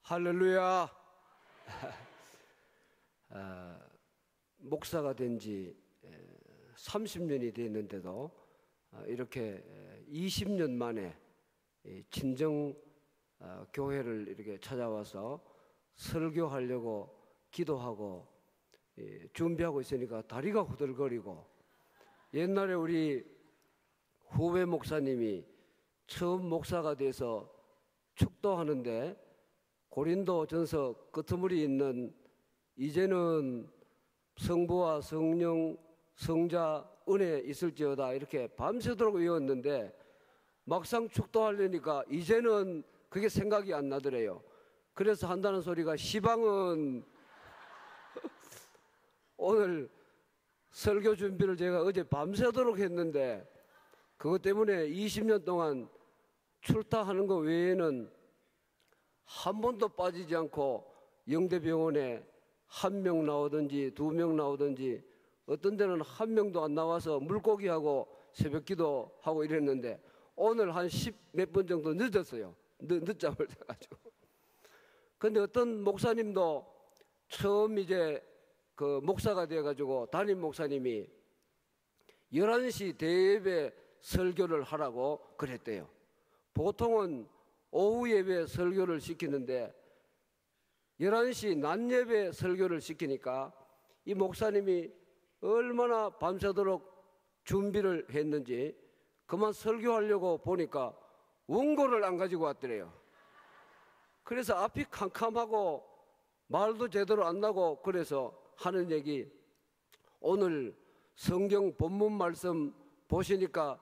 할렐루야. 목사가 된 지 30년이 됐는데도 이렇게 20년 만에 친정 교회를 이렇게 찾아와서 설교하려고 기도하고 준비하고 있으니까 다리가 후들거리고, 옛날에 우리 후배 목사님이 처음 목사가 돼서 축도하는데 고린도전서 끄트머리 있는 이제는 성부와 성령 성자 은혜 있을지어다 이렇게 밤새도록 외웠는데, 막상 축도하려니까 이제는 그게 생각이 안 나더래요. 그래서 한다는 소리가 시방은 오늘 설교 준비를 제가 어제 밤새도록 했는데, 그것 때문에 20년 동안 출타하는 것 외에는 한 번도 빠지지 않고 영대병원에 1명 나오든지 2명 나오든지, 어떤 데는 1명도 안 나와서 물고기하고 새벽기도 하고 이랬는데, 오늘 한 10몇 분 정도 늦었어요. 늦잠을 자가지고. 근데 어떤 목사님도 처음 이제 그 목사가 돼가지고 담임 목사님이 11시 대예배 설교를 하라고 그랬대요. 보통은 오후 예배 설교를 시키는데 11시 낮 예배 설교를 시키니까 이 목사님이 얼마나 밤새도록 준비를 했는지, 그만 설교하려고 보니까 원고를 안 가지고 왔더래요. 그래서 앞이 캄캄하고 말도 제대로 안 나고, 그래서 하는 얘기, 오늘 성경 본문 말씀 보시니까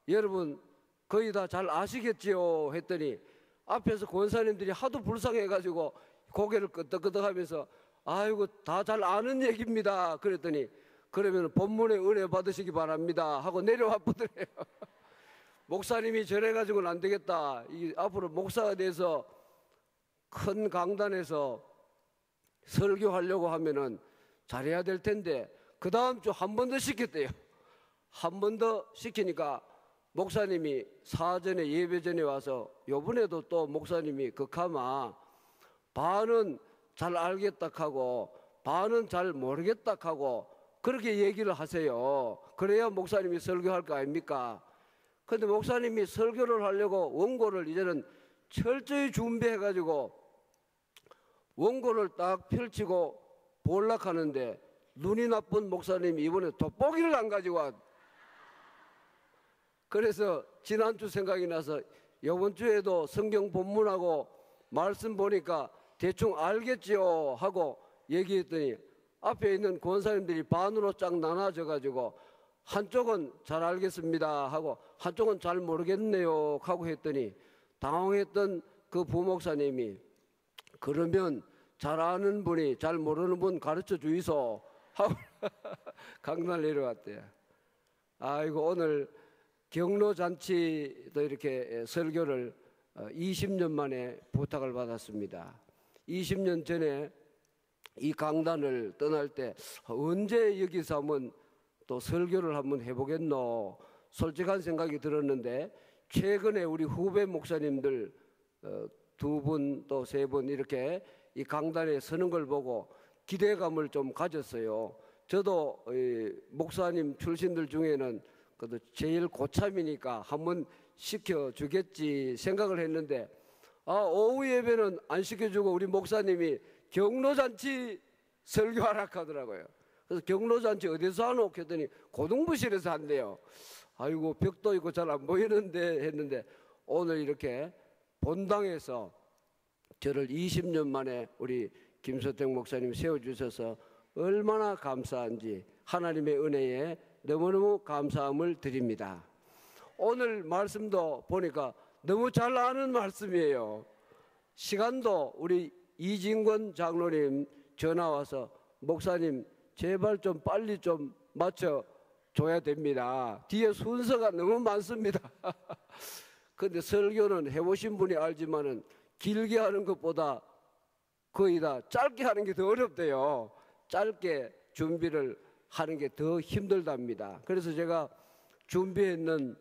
여러분 거의 다 잘 아시겠지요 했더니, 앞에서 권사님들이 하도 불쌍해가지고 고개를 끄덕끄덕 하면서 아이고 다 잘 아는 얘기입니다 그랬더니, 그러면 본문에 은혜 받으시기 바랍니다 하고 내려와 보더래요. 목사님이 저래가지고는 안 되겠다, 이 앞으로 목사가 돼서 큰 강단에서 설교하려고 하면은 잘해야 될 텐데, 그 다음 주 한 번 더 시켰대요. 한 번 더 시키니까 목사님이 사전에 예배 전에 와서, 요번에도 또 목사님이 극하마 반은 잘 알겠다 하고 반은 잘 모르겠다 하고 그렇게 얘기를 하세요. 그래야 목사님이 설교할 거 아닙니까? 근데 목사님이 설교를 하려고 원고를 이제는 철저히 준비해가지고 원고를 딱 펼치고 볼락하는데, 눈이 나쁜 목사님이 이번에 돋보기를 안 가지고 왔. 그래서 지난주 생각이 나서 이번 주에도 성경 본문하고 말씀 보니까 대충 알겠지요 하고 얘기했더니, 앞에 있는 권사님들이 반으로 쫙 나눠져 가지고 한쪽은 잘 알겠습니다 하고 한쪽은 잘 모르겠네요 하고 했더니, 당황했던 그 부목사님이 그러면 잘 아는 분이 잘 모르는 분 가르쳐 주이소 하고 강단 내려왔대요. 아이고, 오늘 경로잔치도 이렇게 설교를 20년 만에 부탁을 받았습니다. 20년 전에 이 강단을 떠날 때 언제 여기서 한번 또 설교를 한번 해보겠노 솔직한 생각이 들었는데, 최근에 우리 후배 목사님들 2분 또 3분 이렇게 이 강단에 서는 걸 보고 기대감을 좀 가졌어요. 저도 목사님 출신들 중에는 그래도 제일 고참이니까 한번 시켜주겠지 생각을 했는데, 오후 예배는 안 시켜주고 우리 목사님이 경로잔치 설교하라 하더라고요. 그래서 경로잔치 어디서 하노 했더니 고등부실에서 한대요. 아이고, 벽도 있고 잘 안 보이는데 했는데, 오늘 이렇게 본당에서 저를 20년 만에 우리 김서택 목사님 세워주셔서 얼마나 감사한지, 하나님의 은혜에 너무너무 감사함을 드립니다. 오늘 말씀도 보니까 너무 잘 아는 말씀이에요. 시간도 우리 이진권 장로님 전화 와서, 목사님 제발 좀 빨리 좀 맞춰줘야 됩니다. 뒤에 순서가 너무 많습니다. 근데 설교는 해보신 분이 알지만은 길게 하는 것보다 거의 다 짧게 하는 게 더 어렵대요. 짧게 준비를 하는 게 더 힘들답니다. 그래서 제가 준비했는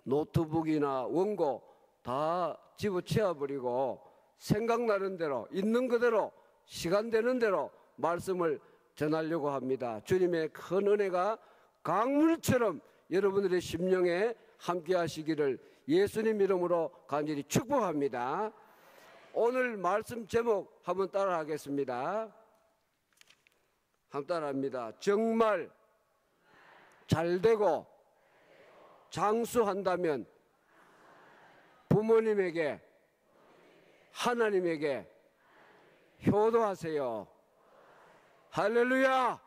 노트북이나 원고 다 집어치워버리고 생각나는 대로 있는 그대로 시간 되는 대로 말씀을 전하려고 합니다. 주님의 큰 은혜가 강물처럼 여러분들의 심령에 함께 하시기를 예수님 이름으로 간절히 축복합니다. 오늘 말씀 제목 한번 따라 하겠습니다. 한번 따라합니다. 정말 잘되고 장수한다면 부모님에게 하나님에게 효도하세요. 할렐루야.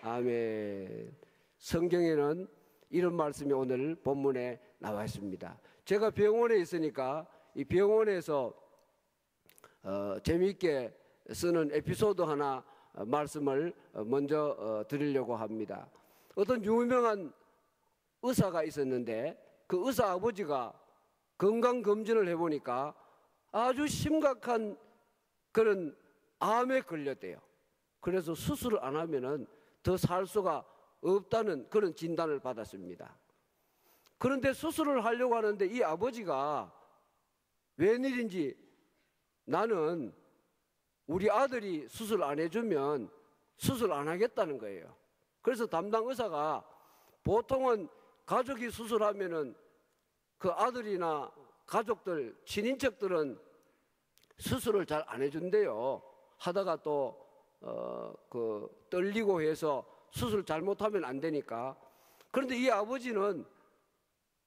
아멘. 성경에는 이런 말씀이 오늘 본문에 나와 있습니다. 제가 병원에 있으니까 이 병원에서 재미있게 쓰는 에피소드 하나 말씀을 먼저 드리려고 합니다. 어떤 유명한 의사가 있었는데 그 의사 아버지가 건강검진을 해보니까 아주 심각한 그런 암에 걸렸대요. 그래서 수술을 안 하면은 더 살 수가 없다는 그런 진단을 받았습니다. 그런데 수술을 하려고 하는데 이 아버지가 웬일인지 나는 우리 아들이 수술 안 해주면 수술 안 하겠다는 거예요. 그래서 담당 의사가 보통은 가족이 수술하면은 그 아들이나 가족들, 친인척들은 수술을 잘 안 해준대요. 하다가 또 떨리고 해서 수술 잘못하면 안 되니까. 그런데 이 아버지는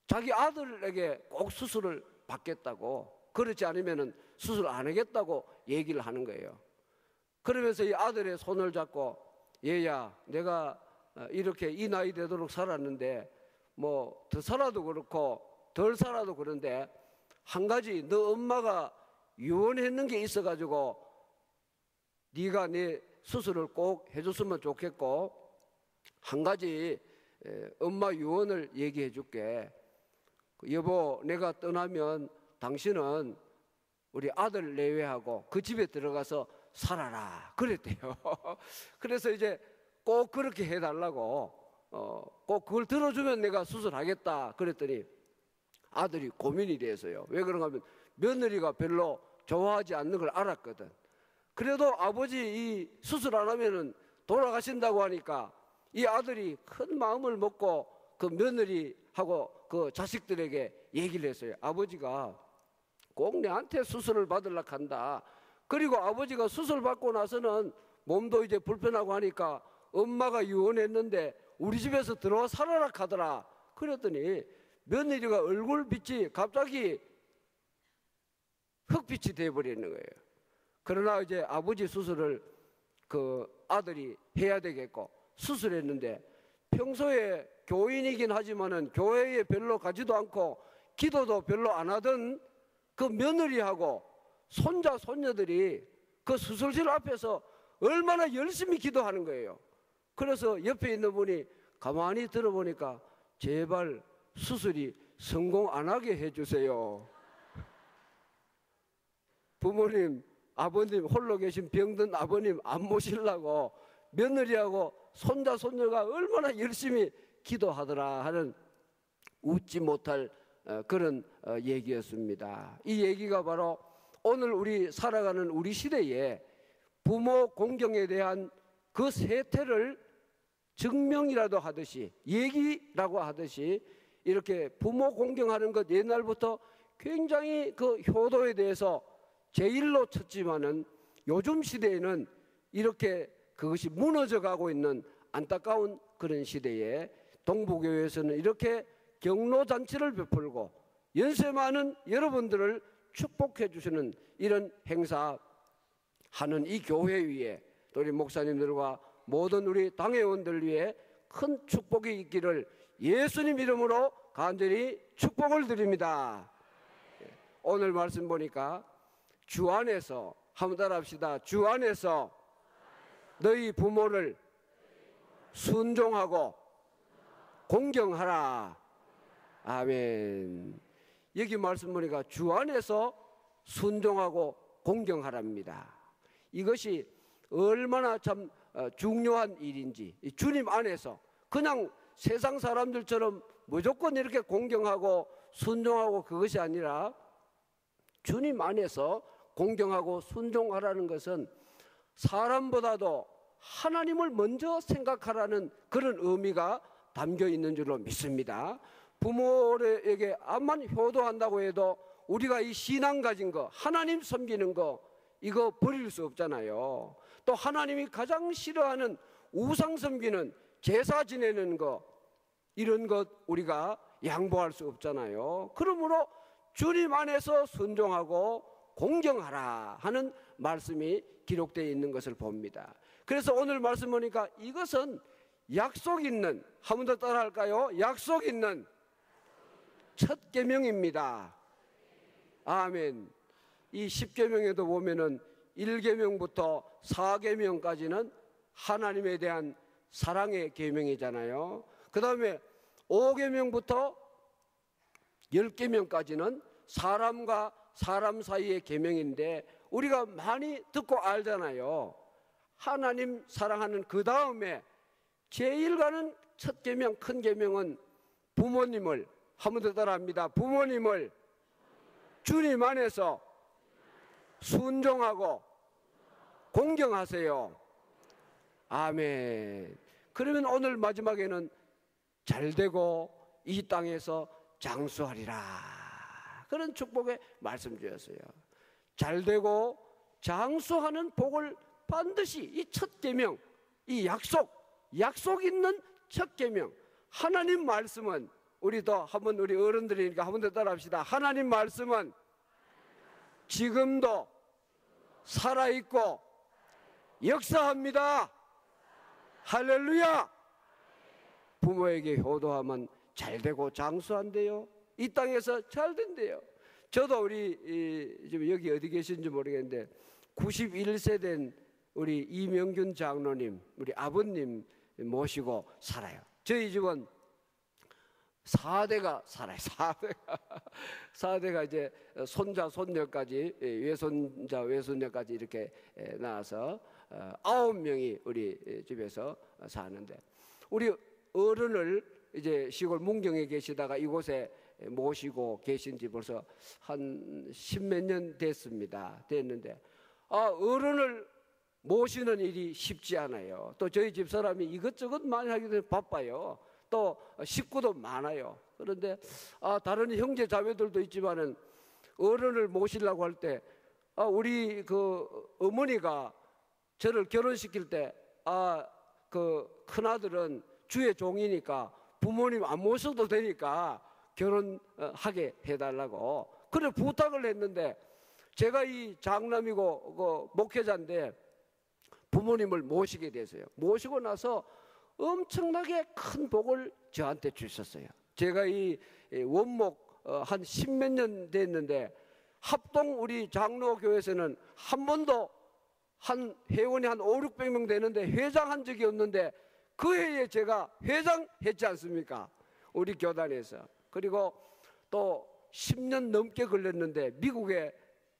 자기 아들에게 꼭 수술을 받겠다고, 그렇지 않으면 수술 안 하겠다고 얘기를 하는 거예요. 그러면서 이 아들의 손을 잡고, 얘야, 내가 이렇게 이 나이 되도록 살았는데 뭐 더 살아도 그렇고 덜 살아도 그런데 한 가지, 너 엄마가 유언했는 게 있어가지고 네가 내 수술을 꼭 해줬으면 좋겠고, 한 가지 엄마 유언을 얘기해 줄게. 여보, 내가 떠나면 당신은 우리 아들 내외하고 그 집에 들어가서 살아라 그랬대요. 그래서 이제 꼭 그렇게 해달라고, 꼭 그걸 들어주면 내가 수술하겠다 그랬더니 아들이 고민이 돼서요. 왜 그런가 하면 며느리가 별로 좋아하지 않는 걸 알았거든. 그래도 아버지 이 수술 안 하면은 돌아가신다고 하니까 이 아들이 큰 마음을 먹고 그 며느리하고 그 자식들에게 얘기를 했어요. 아버지가 꼭 내한테 수술을 받으려고 한다. 그리고 아버지가 수술 받고 나서는 몸도 이제 불편하고 하니까 엄마가 유언했는데 우리 집에서 들어와 살아라 하더라. 그랬더니 며느리가 얼굴빛이 갑자기 흑빛이 돼버리는 거예요. 그러나 이제 아버지 수술을 그 아들이 해야 되겠고 수술했는데, 평소에 교인이긴 하지만은 교회에 별로 가지도 않고 기도도 별로 안 하던 그 며느리하고 손자 손녀들이 그 수술실 앞에서 얼마나 열심히 기도하는 거예요. 그래서 옆에 있는 분이 가만히 들어보니까 제발 수술이 성공 안 하게 해주세요. 부모님, 아버님, 홀로 계신 병든 아버님 안 모시려고 며느리하고 손자 손녀가 얼마나 열심히 기도하더라 하는 웃지 못할 그런 얘기였습니다. 이 얘기가 바로 오늘 우리 살아가는 우리 시대에 부모 공경에 대한 그 세태를 증명이라도 하듯이, 얘기라고 하듯이 이렇게 부모 공경하는 것 옛날부터 굉장히 그 효도에 대해서 제일로 쳤지만은 요즘 시대에는 이렇게 그것이 무너져 가고 있는 안타까운 그런 시대에 동부교회에서는 이렇게 경로잔치를 베풀고 연세 많은 여러분들을 축복해 주시는 이런 행사 하는 이 교회 위에 또 우리 목사님들과 모든 우리 당회원들 위에 큰 축복이 있기를 예수님 이름으로 간절히 축복을 드립니다. 오늘 말씀 보니까 주 안에서, 한번 따라합시다. 주 안에서 너희 부모를 순종하고 공경하라. 아멘. 여기 말씀 보니까 주 안에서 순종하고 공경하랍니다. 이것이 얼마나 참 중요한 일인지, 주님 안에서 그냥 세상 사람들처럼 무조건 이렇게 공경하고 순종하고 그것이 아니라 주님 안에서 공경하고 순종하라는 것은 사람보다도 하나님을 먼저 생각하라는 그런 의미가 담겨 있는 줄로 믿습니다. 부모에게 암만 효도한다고 해도 우리가 이 신앙 가진 거, 하나님 섬기는 거, 이거 버릴 수 없잖아요. 또 하나님이 가장 싫어하는 우상 섬기는, 제사 지내는 거, 이런 것 우리가 양보할 수 없잖아요. 그러므로 주님 안에서 순종하고 공경하라 하는 말씀이 기록되어 있는 것을 봅니다. 그래서 오늘 말씀 보니까 이것은 약속 있는, 한 번 더 따라 할까요? 약속 있는 첫 계명입니다. 아멘. 이 10계명에도 보면은 1계명부터 4계명까지는 하나님에 대한 사랑의 계명이잖아요. 그 다음에 5계명부터 10계명까지는 사람과 사람 사이의 계명인데 우리가 많이 듣고 알잖아요. 하나님 사랑하는 그 다음에 제일 가는 첫 계명, 큰 계명은 부모님을, 한 번 더 따라합니다. 부모님을 주님 안에서 순종하고 공경하세요. 아멘. 그러면 오늘 마지막에는 잘되고 이 땅에서 장수하리라, 그런 축복의 말씀 주셨어요. 잘되고 장수하는 복을 반드시, 이 첫 계명, 이 약속 있는 첫 계명, 하나님 말씀은, 우리도 한번, 우리 어른들이니까 한번 더 따라합시다. 하나님 말씀은 지금도 살아있고 역사합니다. 할렐루야. 부모에게 효도하면 잘되고 장수한대요. 이 땅에서 잘된대요. 저도 우리 지금 여기 어디 계신지 모르겠는데 91세 된 우리 이명균 장로님, 우리 아버님 모시고 살아요. 저희 집은 4대가 살아요. 4대가 이제 손자 손녀까지, 외손자 외손녀까지 이렇게 나와서 9명이 우리 집에서 사는데, 우리 어른을 이제 시골 문경에 계시다가 이곳에 모시고 계신 지 벌써 한 10몇 년 됐는데 어른을 모시는 일이 쉽지 않아요. 또 저희 집 사람이 이것저것 많이 하기 때문에 바빠요. 또 식구도 많아요. 그런데 다른 형제 자매들도 있지만은 어른을 모시려고 할 때 우리 그 어머니가 저를 결혼시킬 때 그 큰아들은 주의 종이니까 부모님 안 모셔도 되니까 결혼하게 해달라고 그래 부탁을 했는데, 제가 이 장남이고 그 목회자인데 부모님을 모시게 됐어요. 모시고 나서 엄청나게 큰 복을 저한테 주셨어요. 제가 이 원목 한 10몇 년 됐는데 합동 우리 장로교회에서는 한 번도 한 회원이 한 500~600명 되는데 회장한 적이 없는데 그 해에 제가 회장했지 않습니까? 우리 교단에서. 그리고 또 10년 넘게 걸렸는데 미국에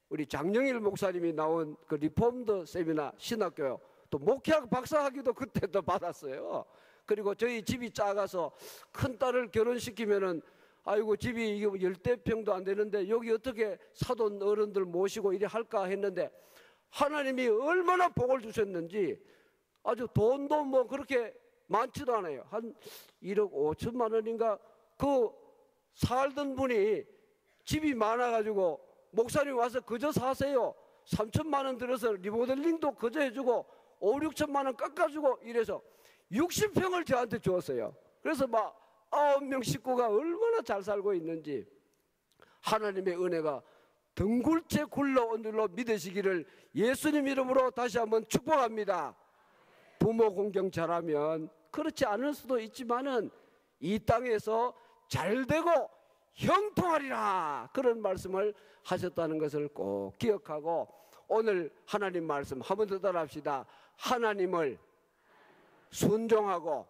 우리 장영일 목사님이 나온 그 리폼드 세미나 신학교 또 목회학 박사학위도 그때도 받았어요. 그리고 저희 집이 작아서 큰 딸을 결혼시키면은 아이고 집이 이게 10대평도 안 되는데 여기 어떻게 사돈 어른들 모시고 이래 할까 했는데 하나님이 얼마나 복을 주셨는지 아주 돈도 뭐 그렇게 많지도 않아요. 한 1억 5천만 원인가 그 살던 분이 집이 많아가지고 목사님 와서 그저 사세요. 3천만 원 들어서 리모델링도 그저 해주고 5~6천만 원 깎아주고 이래서 60평을 저한테 주었어요. 그래서 막 9명 식구가 얼마나 잘 살고 있는지 하나님의 은혜가 덩굴째 굴러온 줄로 믿으시기를 예수님 이름으로 다시 한번 축복합니다. 부모 공경 잘하면 그렇지 않을 수도 있지만은 이 땅에서 잘되고 형통하리라, 그런 말씀을 하셨다는 것을 꼭 기억하고 오늘 하나님 말씀 한 번 더 따라합시다. 하나님을 순종하고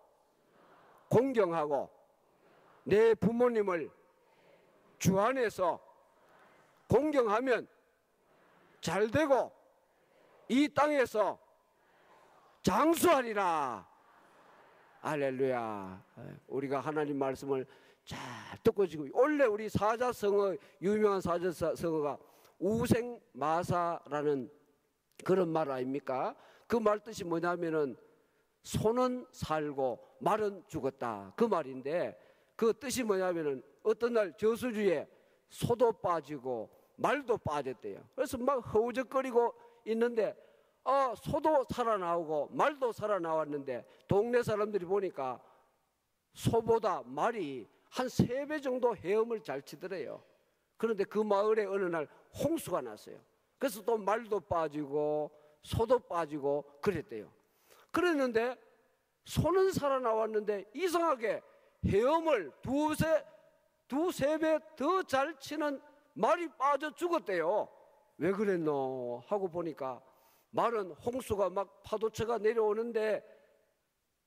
공경하고 내 부모님을 주 안에서 공경하면 잘되고 이 땅에서 장수하리라. 할렐루야. 우리가 하나님 말씀을 잘 듣고 지금 원래 우리 사자성어, 유명한 사자성어가 우생마사라는 그런 말 아닙니까? 그 말 뜻이 뭐냐면은 소는 살고 말은 죽었다, 그 말인데, 그 뜻이 뭐냐면은 어떤 날 저수지에 소도 빠지고 말도 빠졌대요. 그래서 막 허우적거리고 있는데 소도 살아나오고 말도 살아나왔는데, 동네 사람들이 보니까 소보다 말이 한 3배 정도 헤엄을 잘 치더래요. 그런데 그 마을에 어느 날 홍수가 났어요. 그래서 또 말도 빠지고 소도 빠지고 그랬대요. 그랬는데 소는 살아나왔는데 이상하게 헤엄을 두세 배 더 잘 치는 말이 빠져 죽었대요. 왜 그랬노 하고 보니까, 말은 홍수가 막 파도처가 내려오는데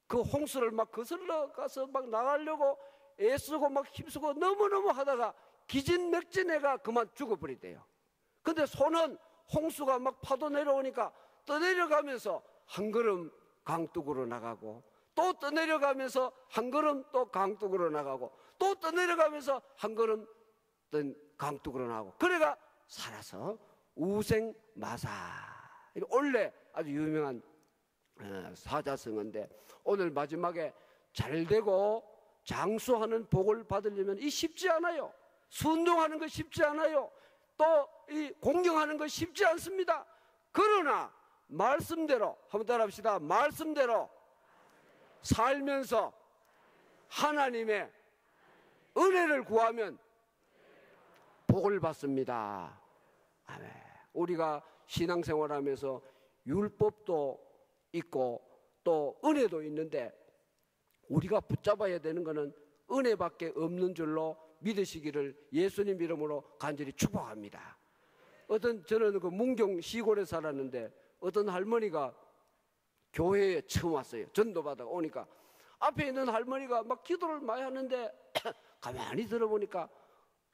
그 홍수를 막 거슬러 가서 막 나가려고 애쓰고 막 힘쓰고 너무너무 하다가 기진맥진해가 그만 죽어버리대요. 근데 소는 홍수가 막 파도 내려오니까 떠내려가면서 한 걸음 강둑으로 나가고, 또 떠내려가면서 한 걸음 또 강둑으로 나가고, 또 떠내려가면서 한 걸음 또 강둑으로 나가고, 그래가 살아서 우생마사, 원래 아주 유명한 사자성어인데, 오늘 마지막에 잘되고 장수하는 복을 받으려면 이 쉽지 않아요. 순종하는 거 쉽지 않아요. 또 이 공경하는 거 쉽지 않습니다. 그러나 말씀대로, 한번 따라합시다. 말씀대로 살면서 하나님의 은혜를 구하면 복을 받습니다. 아멘. 우리가 신앙생활하면서 율법도 있고 또 은혜도 있는데, 우리가 붙잡아야 되는 것은 은혜밖에 없는 줄로 믿으시기를 예수님 이름으로 간절히 축복합니다. 저는 그 문경 시골에 살았는데, 어떤 할머니가 교회에 처음 왔어요. 전도받아 오니까 앞에 있는 할머니가 막 기도를 많이 하는데 가만히 들어보니까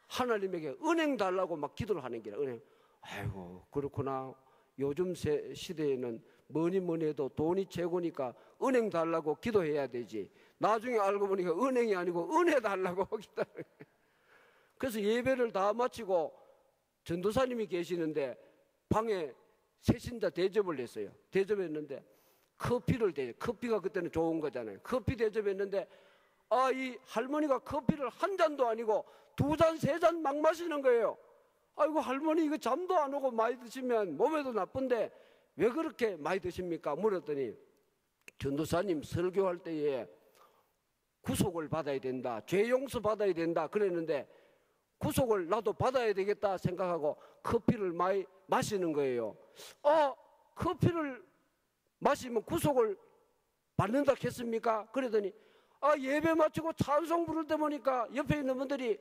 하나님에게 은행 달라고 막 기도를 하는 게라. 은행. 아이고, 그렇구나. 요즘 시대에는 뭐니 해도 돈이 최고니까 은행 달라고 기도해야 되지. 나중에 알고 보니까 은행이 아니고 은혜 달라고 기도해요. 그래서 예배를 다 마치고 전도사님이 계시는데 방에 새신자 대접을 했어요. 대접했는데 커피가 그때는 좋은 거잖아요. 커피 대접했는데 이 할머니가 커피를 한 잔도 아니고 2잔, 3잔 막 마시는 거예요. 아이고, 할머니 이거 잠도 안 오고 많이 드시면 몸에도 나쁜데 왜 그렇게 많이 드십니까? 물었더니, 전도사님 설교할 때에 구속을 받아야 된다, 죄 용서 받아야 된다 그랬는데, 구속을 나도 받아야 되겠다 생각하고 커피를 많이 마시는 거예요. 커피를 마시면 구속을 받는다 했습니까? 그러더니 예배 마치고 찬송 부를 때 보니까 옆에 있는 분들이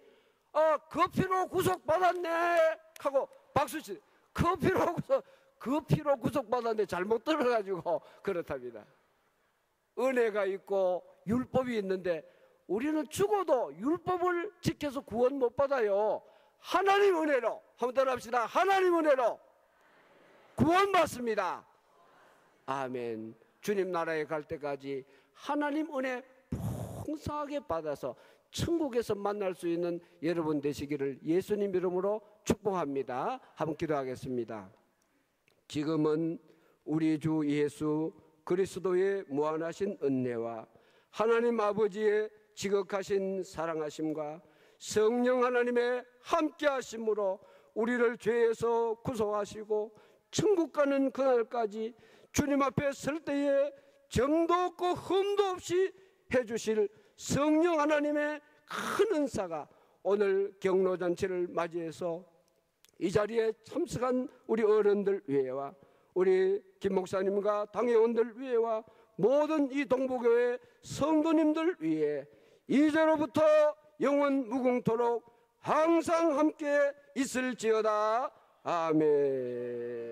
커피로 구속 받았네 하고 박수치. 커피로 구속 받았는데 잘못 들어가지고 그렇답니다. 은혜가 있고 율법이 있는데 우리는 죽어도 율법을 지켜서 구원 못 받아요. 하나님 은혜로, 한번 따라합시다. 하나님 은혜로 구원받습니다. 아멘. 주님 나라에 갈 때까지 하나님 은혜 풍성하게 받아서 천국에서 만날 수 있는 여러분 되시기를 예수님 이름으로 축복합니다. 한번 기도하겠습니다. 지금은 우리 주 예수 그리스도의 무한하신 은혜와 하나님 아버지의 지극하신 사랑하심과 성령 하나님의 함께하심으로 우리를 죄에서 구속하시고 천국 가는 그날까지 주님 앞에 설 때에 정도 없고 흠도 없이 해주실 성령 하나님의 큰 은사가 오늘 경로잔치를 맞이해서 이 자리에 참석한 우리 어른들 위에와 우리 김 목사님과 당회원들 위에와 모든 이 동부교회 성도님들 위에 이제로부터 영원 무궁토록 항상 함께 있을지어다. 아멘.